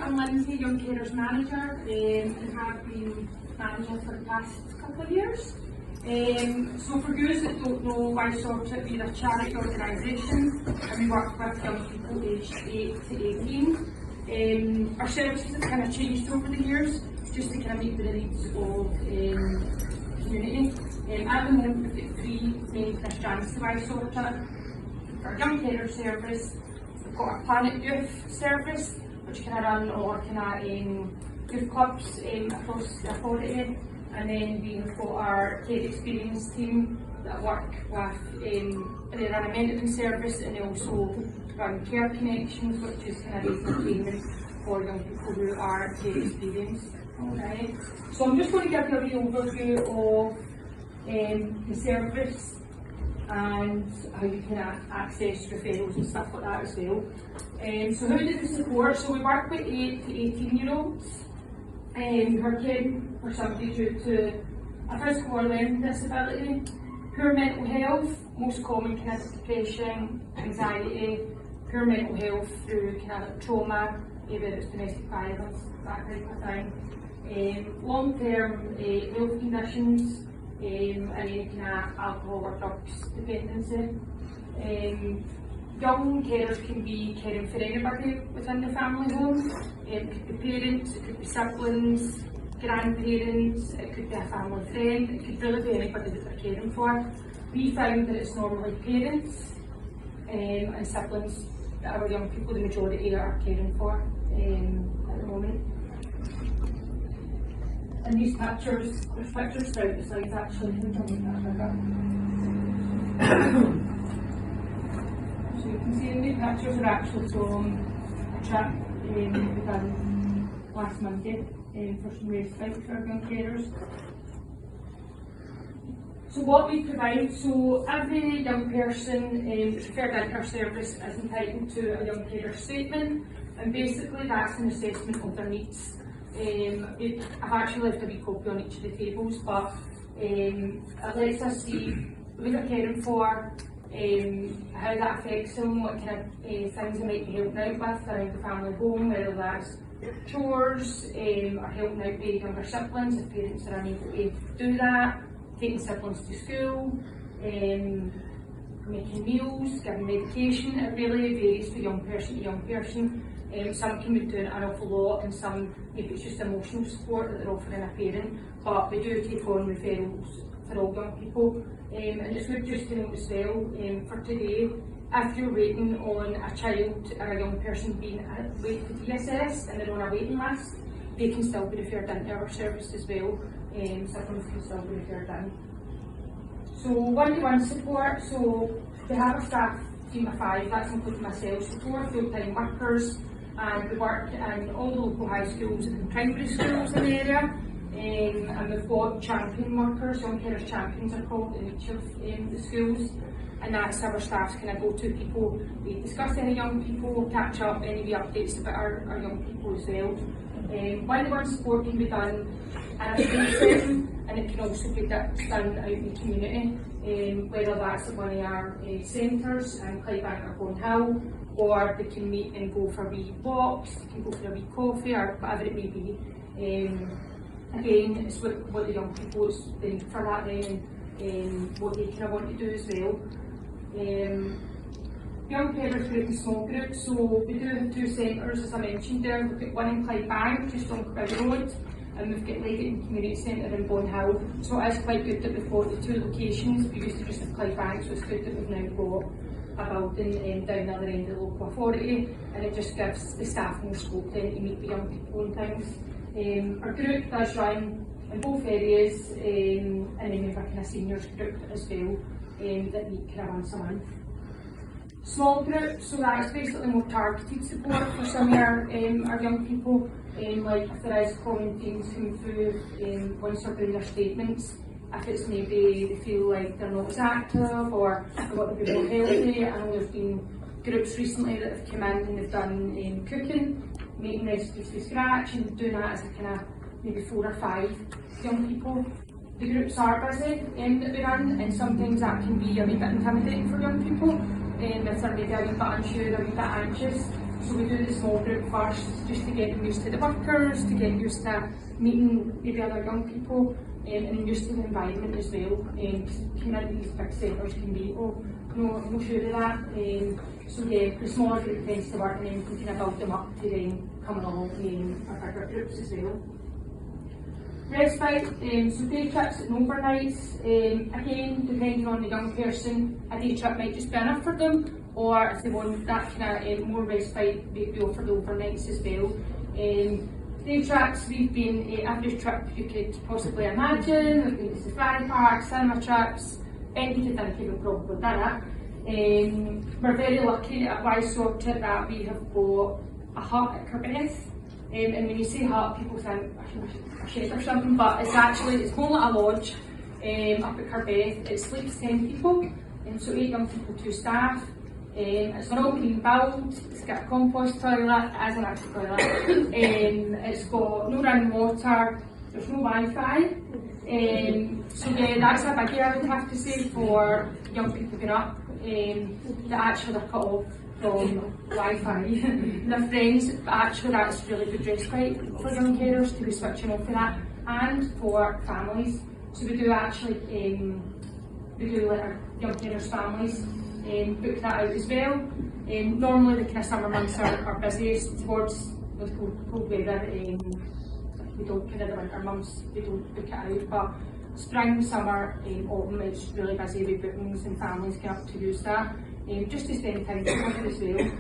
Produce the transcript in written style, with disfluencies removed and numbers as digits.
I'm Lindsay, Young Carers Manager, and have been manager for the past couple of years. So for those that don't know, I sort it, we're a charity organisation and we work with young people aged 8 to 18. Our services have kind of changed over the years just to kind of meet the needs of the community. At the moment we've got 3 main kind of strands to I sort it. Our young carer service, we've got our Planet Youth service, which can run or youth clubs across the authority, and then we've got our care experience team that work with they run a mentoring service, and they also run care connections, which is kind of raising training for young people who are care experienced. Alright, so I'm just going to give you a wee overview of the service and how you can access referrals and stuff like that as well. So how do we support? So we work with 8 to 18-year-olds who are caring for somebody due to a physical or learning disability, poor mental health, most common kind of depression, anxiety, poor mental health through kind of trauma, whether it's domestic violence, that type of thing, long-term health conditions, and any kind of alcohol or drugs dependency. Young carers can be caring for anybody within the family home. It could be parents, it could be siblings, grandparents, it could be a family friend, it could really be anybody that they're caring for. We found that it's normally parents and siblings that our young people, the majority, are caring for at the moment. And these pictures, there's pictures throughout the slides actually. So you can see the pictures are actually from a trip we done last Monday for some respite for our young carers. So what we provide, so every young person that's referred into our service is entitled to a young carer statement, and basically that's an assessment of their needs. I've actually left a wee copy on each of the tables, but it lets us see who they're caring for, how that affects them, what kind of things they might be helping out with around the family home, whether that's chores, or helping out with younger siblings if parents are unable to do that, taking siblings to school, making meals, giving medication. It really varies from young person to young person. Some can be doing an awful lot, and some maybe it's just emotional support that they're offering a parent, but we do take on referrals for all young people. And it's good just to note as well, for today, if you're waiting on a child or a young person being waiting to be assessed and they're on a waiting list, they can still be referred into our service as well. Siblings can still be referred in. So one-to-one support, so we have a staff team of 5, that's including myself, so 4 full-time workers, and we work in all the local high schools and primary schools in the area, and we've got champion workers, young carers champions are called, in each of the schools, and that's our staff's kind of go-to people. We discuss any young people, catch up, any wee updates about our young people as well. One-to-one support can be done in a school setting, and it can also be done out in the community, whether that's at one of our centres in Clydebank or Cornhill, or they can meet and go for wee walks, they can go for a wee coffee, or whatever it may be. Again, it's what the young people think for that then, and what they kind of want to do as well. Young carers group and small groups, so we do have 2 centres as I mentioned there. We've got one in Clydebank, just on Crown Road, and we've got Leggett Community Centre in Bonhill. So it is quite good that we've got the 2 locations. We used to just have Clydebank, so it's good that we've now got a building down the other end of the local authority, and it just gives the staff more scope then to meet the young people and things. Our group does run in both areas, and then we have a kind of seniors group as well that meet kind of once a month. Small groups, so that's basically more targeted support for some of our young people, like if there is common themes coming through once they're doing their statements. If it's maybe they feel like they're not as active or they want to be more healthy. I know there's been groups recently that have come in and they've done cooking, making recipes from scratch, and doing that as a kind of maybe 4 or 5 young people. The groups are busy that we run, and sometimes that can be a wee bit intimidating for young people if they're maybe a wee bit unsure, a wee bit anxious. So we do the small group first, just to get them used to the workers, to get used to meeting maybe other young people, and then used to the environment as well. These big centres can be, oh, no sure of that. So yeah, the smaller group tends to work, and then we can kind of build them up to then come along our bigger groups as well. Respite, so day trips and overnights, again, depending on the young person, a day trip might just be enough for them, or if they want that kind of more respite, we offer the overnights as well. Day trips, we've been every trip you could possibly imagine. We've been to safari parks, cinema trips, anything you think we've probably done it. We're very lucky at West Dunbartonshire that we have got a hut at Carbeth. And when you say hut, people think a shed or something, but it's more like a lodge up at Carbeth. It sleeps 10 people, so 8 young people, 2 staff. It's an all green build, it's got a compost toilet, it is an actual toilet. It's got no running water, there's no Wi-Fi. So yeah, that's a biggie I would have to say for young people going up, that actually they're cut off from Wi-Fi. Their friends, but actually that's really good respite for young carers to be switching off of that, and for families. So we do actually, we do let our young carers' families book that out as well. Normally the kind of summer months are busiest towards the cold weather. We don't kind of the winter months, we don't book it out, but spring, summer, autumn is really busy with bookings and families get up to use that. Just to spend time together as well.